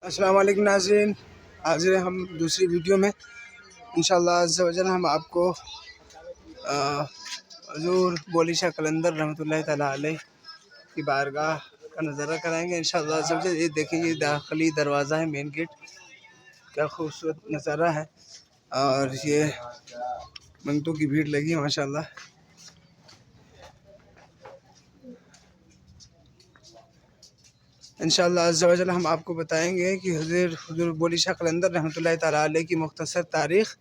السلام علیکم ناظرین، حاضر ہیں ہم دوسری ویڈیو میں انشاءاللہ عز و جل۔ ہم آپ کو حضور بولی شاہ قلندر رحمۃ اللہ تعالیٰ علیہ کی بارگاہ کا نظارہ کرائیں گے انشاءاللہ عز و جل۔ یہ دیکھیں، یہ داخلی دروازہ ہے، مین گیٹ، کیا خوبصورت نظارہ ہے، اور یہ منگتوں کی بھیڑ لگی ہے ماشاءاللہ۔ انشاءاللہ عز و جل ہم آپ کو بتائیں گے کہ حضور بولی شاہ قلندر رحمۃ اللہ تعالیٰ علیہ کی مختصر تاریخ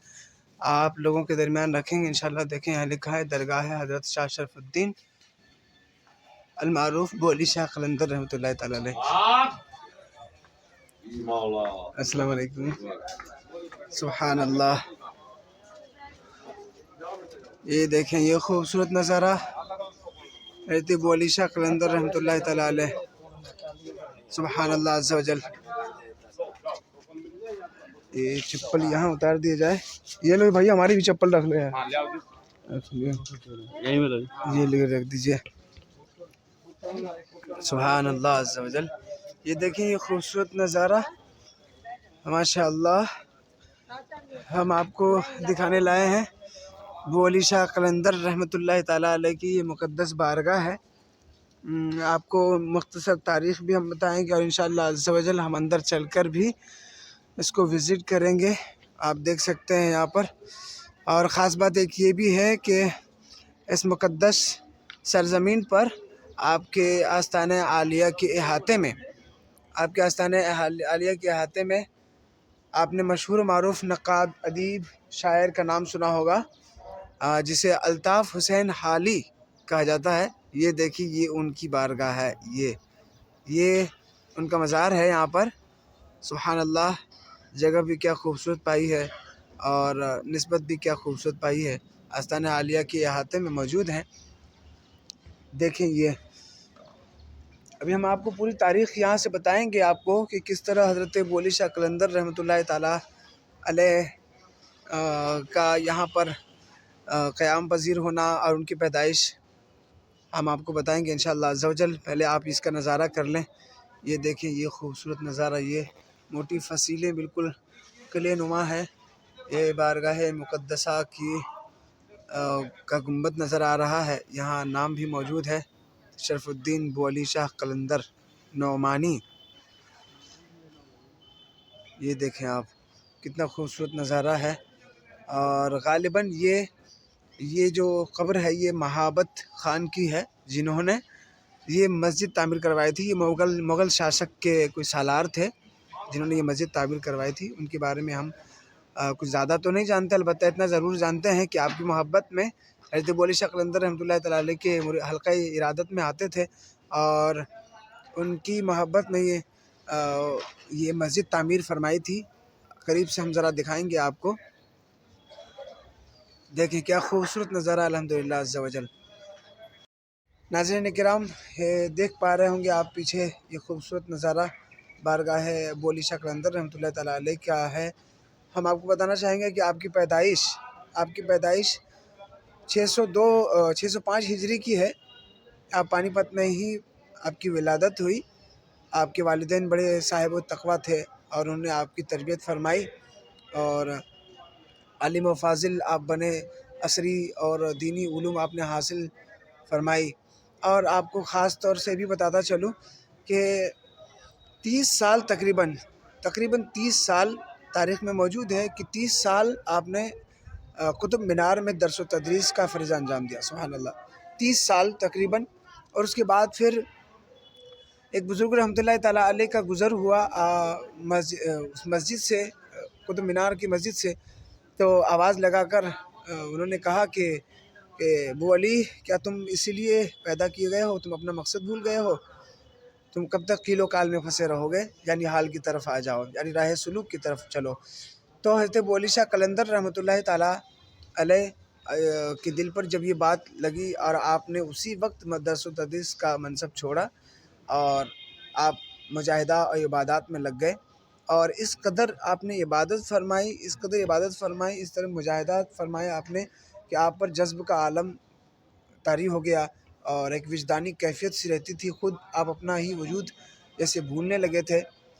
آپ لوگوں کے درمیان رکھیں گے انشاءاللہ۔ دیکھیں، یہاں لکھا ہے درگاہ حضرت شاہ شرف الدین المعروف بولی شاہ قلندر رحمۃ اللہ تعالیٰ علیہ۔ السلام علیکم۔ سبحان اللہ، یہ دیکھیں، یہ خوبصورت نظارہ حضرت بولی شاہ قلندر رحمۃ اللہ تعالیٰ علیہ۔ سبحان اللہ عز و جل۔ یہ چپل یہاں اتار دیا جائے، یہ لوگ بھائی ہماری بھی چپل رکھ لے، یہ لے رکھ دیجئے۔ سبحان اللہ عز و جل۔ یہ دیکھیں، یہ خوبصورت نظارہ ماشاءاللہ ہم آپ کو دکھانے لائے ہیں۔ بولی شاہ قلندر رحمۃ اللہ تعالیٰ علیہ کی یہ مقدس بارگاہ ہے۔ آپ کو مختصر تاریخ بھی ہم بتائیں گے، اور انشاءاللہ عز و جل ہم اندر چل کر بھی اس کو وزٹ کریں گے۔ آپ دیکھ سکتے ہیں یہاں پر، اور خاص بات ایک یہ بھی ہے کہ اس مقدس سرزمین پر آپ کے آستانہ عالیہ کے احاطے میں، آپ نے مشہور و معروف نقاد، ادیب، شاعر کا نام سنا ہوگا، جسے الطاف حسین حالی کہا جاتا ہے۔ یہ دیکھیے، یہ ان کی بارگاہ ہے، یہ ان کا مزار ہے یہاں پر۔ سبحان اللہ، جگہ بھی کیا خوبصورت پائی ہے، اور نسبت بھی کیا خوبصورت پائی ہے، آستانہ عالیہ کے احاطے میں موجود ہیں۔ دیکھیں، یہ ابھی ہم آپ کو پوری تاریخ یہاں سے بتائیں گے آپ کو کہ کس طرح حضرت بولی شاہ قلندر رحمۃ اللہ تعالیٰ علیہ کا یہاں پر قیام پذیر ہونا اور ان کی پیدائش ہم آپ کو بتائیں گے انشاءاللہ عز و جل۔ پہلے آپ اس کا نظارہ کر لیں۔ یہ دیکھیں، یہ خوبصورت نظارہ، یہ موٹی فصیلیں بالکل قلعے نما ہے۔ یہ بارگاہ مقدسہ کا گنبد نظر آ رہا ہے، یہاں نام بھی موجود ہے، شرف الدین بولی شاہ قلندر نعمانی۔ یہ دیکھیں آپ، کتنا خوبصورت نظارہ ہے۔ اور غالباً یہ جو قبر ہے، یہ مہابت خان کی ہے، جنہوں نے یہ مسجد تعمیر کروائی تھی۔ یہ مغل شاشک کے کوئی سالار تھے جنہوں نے یہ مسجد تعمیر کروائی تھی۔ ان کے بارے میں ہم کچھ زیادہ تو نہیں جانتے، البتہ اتنا ضرور جانتے ہیں کہ آپ کی محبت میں حضرت بولی شاہ قلندر رحمۃ اللہ تعالیٰ علیہ کے حلقہ ارادت میں آتے تھے، اور ان کی محبت میں یہ مسجد تعمیر فرمائی تھی۔ قریب سے ہم ذرا دکھائیں گے آپ کو۔ دیکھیں، کیا خوبصورت نظارہ الحمدللہ عز و جل۔ ناظرین کرام، دیکھ پا رہے ہوں گے آپ پیچھے یہ خوبصورت نظارہ بارگاہ بولی شاہ قلندر رحمۃ اللہ تعالیٰ علیہ کا ہے۔ ہم آپ کو بتانا چاہیں گے کہ آپ کی پیدائش 605 ہجری کی ہے۔ آپ پانی پت میں ہی آپ کی ولادت ہوئی۔ آپ کے والدین بڑے صاحب و تقویٰ تھے، اور انہوں نے آپ کی تربیت فرمائی، اور عالم و فاضل آپ بنے، عصری اور دینی علوم آپ نے حاصل فرمائی۔ اور آپ کو خاص طور سے بھی بتاتا چلوں کہ 30 سال تقریباً 30 سال تاریخ میں موجود ہے کہ 30 سال آپ نے قطب مینار میں درس و تدریس کا فریضہ انجام دیا۔ سبحان اللہ، 30 سال تقریباً۔ اور اس کے بعد پھر ایک بزرگ رحمۃ اللہ تعالیٰ علیہ کا گزر ہوا مسجد سے، قطب مینار کی مسجد سے، تو آواز لگا کر انہوں نے کہا کہ ابو علی، کیا تم اسی لیے پیدا کیے گئے ہو؟ تم اپنا مقصد بھول گئے ہو؟ تم کب تک قیل و کال میں پھنسے رہو گے؟ یعنی حال کی طرف آ جاؤ، یعنی راہ سلوک کی طرف چلو۔ تو حضرت بولی شاہ قلندر رحمۃ اللہ تعالیٰ علیہ کے دل پر جب یہ بات لگی، اور آپ نے اسی وقت درس و تدریس کا منصب چھوڑا، اور آپ مجاہدہ اور عبادات میں لگ گئے، اور اس قدر آپ نے عبادت فرمائی، اس طرح مجاہدات فرمائے آپ نے کہ آپ پر جذب کا عالم طاری ہو گیا، اور ایک وجدانی کیفیت سی رہتی تھی، خود آپ اپنا ہی وجود جیسے بھولنے لگے تھے۔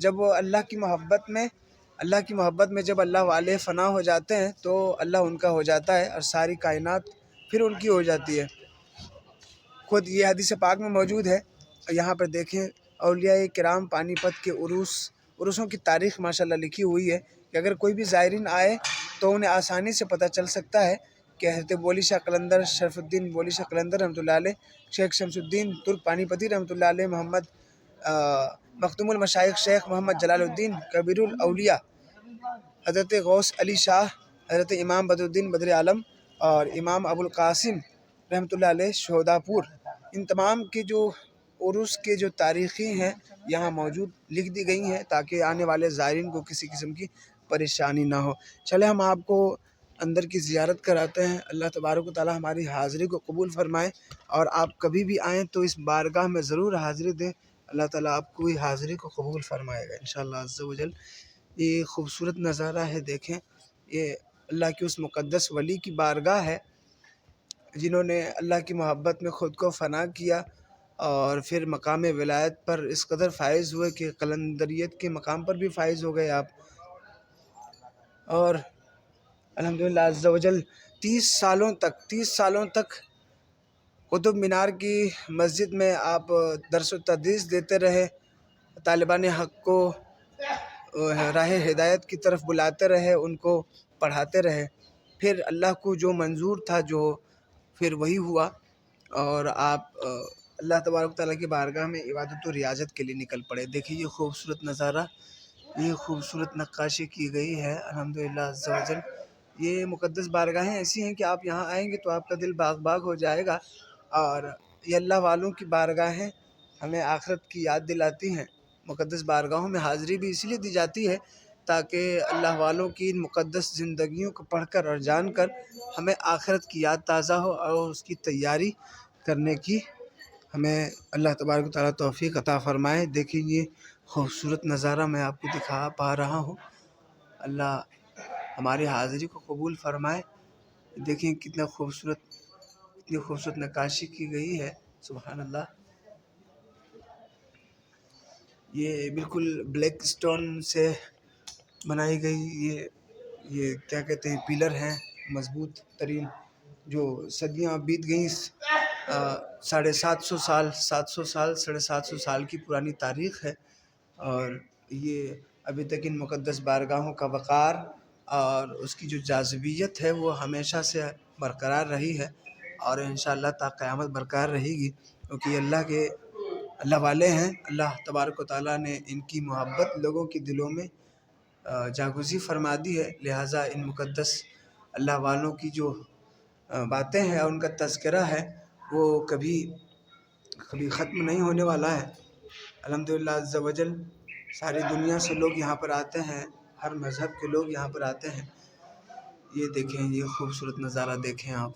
جب وہ اللہ کی محبت میں جب اللہ والے فنا ہو جاتے ہیں تو اللہ ان کا ہو جاتا ہے اور ساری کائنات پھر ان کی ہو جاتی ہے۔ خود یہ حدیث پاک میں موجود ہے۔ یہاں پر دیکھیں اولیاء کرام پانی پت کے عرسوں کی تاریخ ماشاءاللہ لکھی ہوئی ہے کہ اگر کوئی بھی زائرین آئے تو انہیں آسانی سے پتہ چل سکتا ہے کہ حضرت بولی شاہ قلندر شرف الدین بولی شاہ قلندر رحمۃ اللہ علیہ، شیخ شمس الدین ترک پانی پتی رحمۃ اللہ علیہ، محمد مخدوم المشائخ شیخ محمد جلال الدین کبیر الاولیاء، حضرت غوث علی شاہ، حضرت امام بدر الدین بدر عالم اور امام ابو القاسم رحمۃ اللہ علیہ شہداء پور، ان تمام کے جو عرس کے جو تاریخی ہیں یہاں موجود لکھ دی گئی ہیں تاکہ آنے والے زائرین کو کسی قسم کی پریشانی نہ ہو۔ چلے ہم آپ کو اندر کی زیارت کراتے ہیں۔ اللہ تبارک و تعالی ہماری حاضری کو قبول فرمائے، اور آپ کبھی بھی آئیں تو اس بارگاہ میں ضرور حاضری دیں، اللہ تعالیٰ آپ کو حاضری کو قبول فرمائے گا انشاءاللہ عز و جل۔ یہ خوبصورت نظارہ ہے، دیکھیں یہ اللہ کی اس مقدس ولی کی بارگاہ ہے جنہوں نے اللہ کی محبت میں خود کو فنا کیا اور پھر مقام ولایت پر اس قدر فائز ہوئے کہ قلندریت کے مقام پر بھی فائز ہو گئے آپ، اور الحمدللہ عز و جل 30 سالوں تک قطب مینار کی مسجد میں آپ درس و تدریس دیتے رہے، طالبان حق کو راہ ہدایت کی طرف بلاتے رہے، ان کو پڑھاتے رہے، پھر اللہ کو جو منظور تھا جو پھر وہی ہوا، اور آپ اللہ تبارک تعالیٰ کی بارگاہ میں عبادت و ریاضت کے لیے نکل پڑے۔ دیکھیے یہ خوبصورت نظارہ، یہ خوبصورت نقاشی کی گئی ہے الحمدللہ عز و جل۔ یہ مقدس بارگاہیں ایسی ہیں کہ آپ یہاں آئیں گے تو آپ کا دل باغ باغ ہو جائے گا، اور یہ اللہ والوں کی بارگاہیں ہمیں آخرت کی یاد دلاتی ہیں۔ مقدس بارگاہوں میں حاضری بھی اس لیے دی جاتی ہے تاکہ اللہ والوں کی ان مقدس زندگیوں کو پڑھ کر اور جان کر ہمیں آخرت کی یاد تازہ ہو، اور اس کی تیاری کرنے کی ہمیں اللہ تبارک و تعالیٰ توفیق عطا فرمائے۔ دیکھیں یہ خوبصورت نظارہ میں آپ کو دکھا پا رہا ہوں، اللہ ہماری حاضری کو قبول فرمائے۔ دیکھیں کتنی خوبصورت نقاشی کی گئی ہے، سبحان اللہ۔ یہ بالکل بلیک سٹون سے بنائی گئی یہ کیا کہتے ہیں پیلر ہیں مضبوط ترین، جو صدیاں بیت گئیں، 750 سال کی پرانی تاریخ ہے، اور یہ ابھی تک ان مقدس بارگاہوں کا وقار اور اس کی جو جاذبیت ہے وہ ہمیشہ سے برقرار رہی ہے، اور انشاءاللہ تا قیامت برقرار رہے گی، کیونکہ یہ اللہ والے ہیں۔ اللہ تبارک و تعالیٰ نے ان کی محبت لوگوں کے دلوں میں جاگزی فرما دی ہے، لہٰذا ان مقدس اللہ والوں کی جو باتیں ہیں اور ان کا تذکرہ ہے وہ کبھی ختم نہیں ہونے والا ہے الحمدللہ عز و جل۔ ساری دنیا سے لوگ یہاں پر آتے ہیں، ہر مذہب کے لوگ یہاں پر آتے ہیں۔ یہ دیکھیں یہ خوبصورت نظارہ دیکھیں آپ،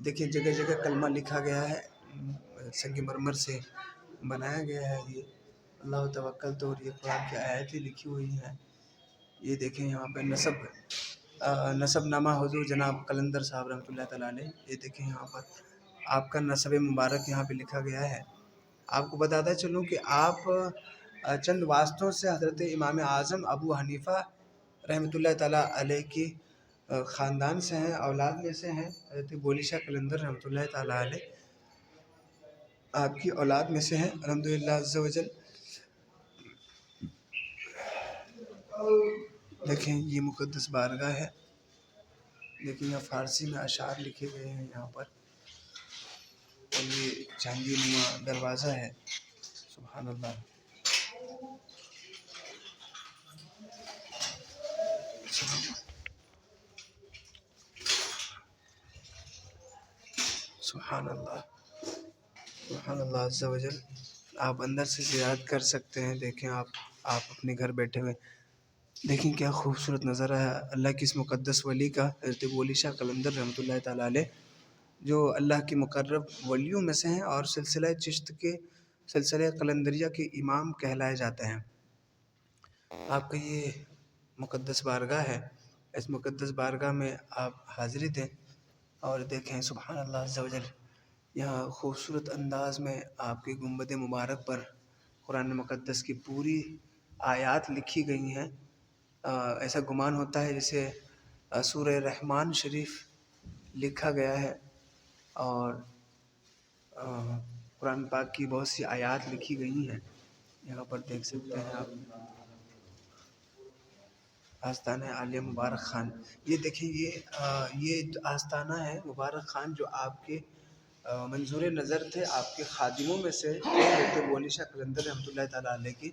دیکھیں جگہ جگہ کلمہ لکھا گیا ہے، سنگ مرمر سے بنایا گیا ہے، یہ اللہ توکلت اور یہ قرآن کی آیتیں لکھی ہوئی ہیں۔ یہ دیکھیں یہاں پہ نسب نامہ حضور جناب قلندر صاحب رحمۃ اللہ تعالیٰ علیہ، یہ دیکھیں یہاں پر آپ کا نسب مبارک یہاں پہ لکھا گیا ہے۔ آپ کو بتاتا چلوں کہ آپ چند واسطوں سے حضرت امام اعظم ابو حنیفہ رحمۃ اللہ تعالیٰ علیہ کی خاندان سے ہیں، اولاد میں سے ہیں، حضرت بولی شاہ قلندر رحمۃ اللہ تعالیٰ علیہ آپ کی اولاد میں سے ہیں الحمدللہ عز و جل۔ دیکھیں یہ مقدس بارگاہ ہے، لیکن یہاں فارسی میں اشعار لکھے گئے ہیں یہاں پر، اور یہ جہانگیر نما دروازہ ہے، سبحان اللہ۔ سبحان اللہ عز و جل۔ آپ اندر سے زیارت کر سکتے ہیں، دیکھیں آپ اپنے گھر بیٹھے ہوئے دیکھیں کیا خوبصورت نظارہ ہے اللہ کی اس مقدس ولی کا، حضرت بولی شاہ قلندر رحمۃ اللہ تعالیٰ علیہ، جو اللہ کے مقرب ولیوں میں سے ہیں اور سلسلہ چشت کے سلسلہ قلندریہ کے امام کہلائے جاتے ہیں۔ آپ کا یہ مقدس بارگاہ ہے، اس مقدس بارگاہ میں آپ حاضری دیں اور دیکھیں سبحان اللہ عز و جل۔ یہاں خوبصورت انداز میں آپ کے گنبد مبارک پر قرآن مقدس کی پوری آیات لکھی گئی ہیں۔ ایسا گمان ہوتا ہے جیسے سورہ رحمان شریف لکھا گیا ہے، اور قرآن پاک کی بہت سی آیات لکھی گئی ہیں۔ یہاں پر دیکھ سکتے ہیں آپ آستانہ عالیہ مبارک خان۔ یہ دیکھیں، یہ آستانہ ہے مبارک خان جو آپ کے منظور نظر تھے، آپ کے خادموں میں سے حضرت بولی شاہ قلندر رحمۃ اللہ تعالیٰ علیہ کی۔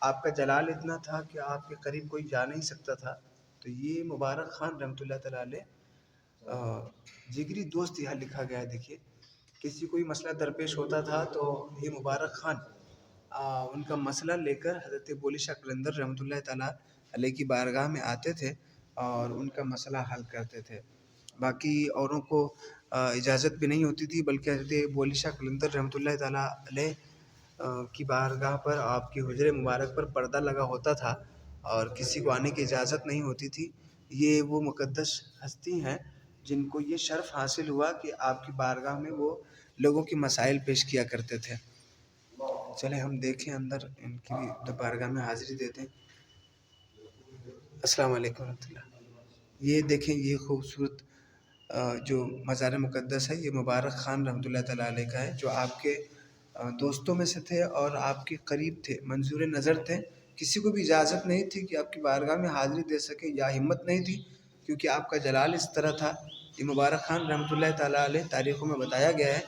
آپ کا جلال اتنا تھا کہ آپ کے قریب کوئی جا نہیں سکتا تھا، تو یہ مبارک خان رحمۃ اللہ تعالیٰ علیہ جگری دوست یہاں لکھا گیا ہے۔ دیکھیے، کسی کوئی مسئلہ درپیش ہوتا تھا تو یہ مبارک خان ان کا مسئلہ لے کر حضرت بولی شاہ قلندر رحمۃ اللہ تعالیٰ علیہ کی بارگاہ میں آتے تھے اور ان کا مسئلہ حل کرتے تھے۔ باقی اوروں کو اجازت بھی نہیں ہوتی تھی، بلکہ حضرت بولی شاہ قلندر رحمۃ اللہ تعالیٰ علیہ کی بارگاہ پر، آپ کے حجرے مبارک پر پردہ لگا ہوتا تھا اور کسی کو آنے کی اجازت نہیں ہوتی تھی۔ یہ وہ مقدس ہستی ہیں جن کو یہ شرف حاصل ہوا کہ آپ کی بارگاہ میں وہ لوگوں کی مسائل پیش کیا کرتے تھے۔ چلیں ہم دیکھیں اندر، ان کی بھی بارگاہ میں حاضری دیتے ہیں۔ السلام علیکم ورحمۃ اللہ۔ یہ دیکھیں، یہ خوبصورت جو مزار مقدس ہے، یہ مبارک خان رحمۃ اللہ تعالیٰ علیہ کا ہے، جو آپ کے دوستوں میں سے تھے اور آپ کے قریب تھے، منظور نظر تھے۔ کسی کو بھی اجازت نہیں تھی کہ آپ کی بارگاہ میں حاضری دے سکے، یا ہمت نہیں تھی، کیونکہ آپ کا جلال اس طرح تھا۔ یہ مبارک خان رحمۃ اللہ تعالیٰ علیہ تاریخوں میں بتایا گیا ہے،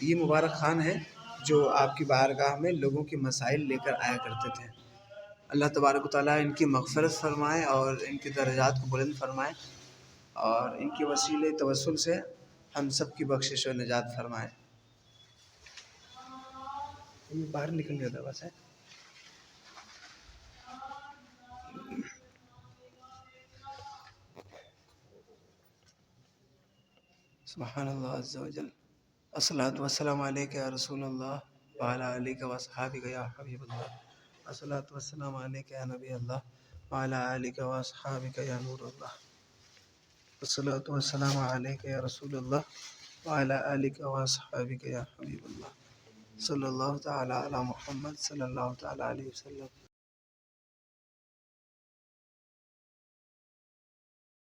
یہ مبارک خان ہے جو آپ کی بارگاہ میں لوگوں کے مسائل لے کر آیا کرتے تھے۔ اللہ تبارک و تعالیٰ ان کی مغفرت فرمائے اور ان کے درجات کو بلند فرمائے، اور ان کے وسیلے توسل سے ہم سب کی بخشش و نجات فرمائے۔ باہر نکل گیا تھا بس ہے۔ سبحان اللہ عز و جل۔ الصلاۃ والسلام علیک یا رسول اللہ وعلی آلک و اصحابک یا حبیب اللہ۔ الصلاۃ والسلام علیک یا نبی اللہ وعلی آلک و اصحابک یا نور اللہ۔ الصلاۃ والسلام علیک یا رسول اللہ وعلی آلک و اصحابک یا حبیب اللہ۔ صلی اللہ تعالی علی محمد صلی اللہ تعالی علیہ وسلم۔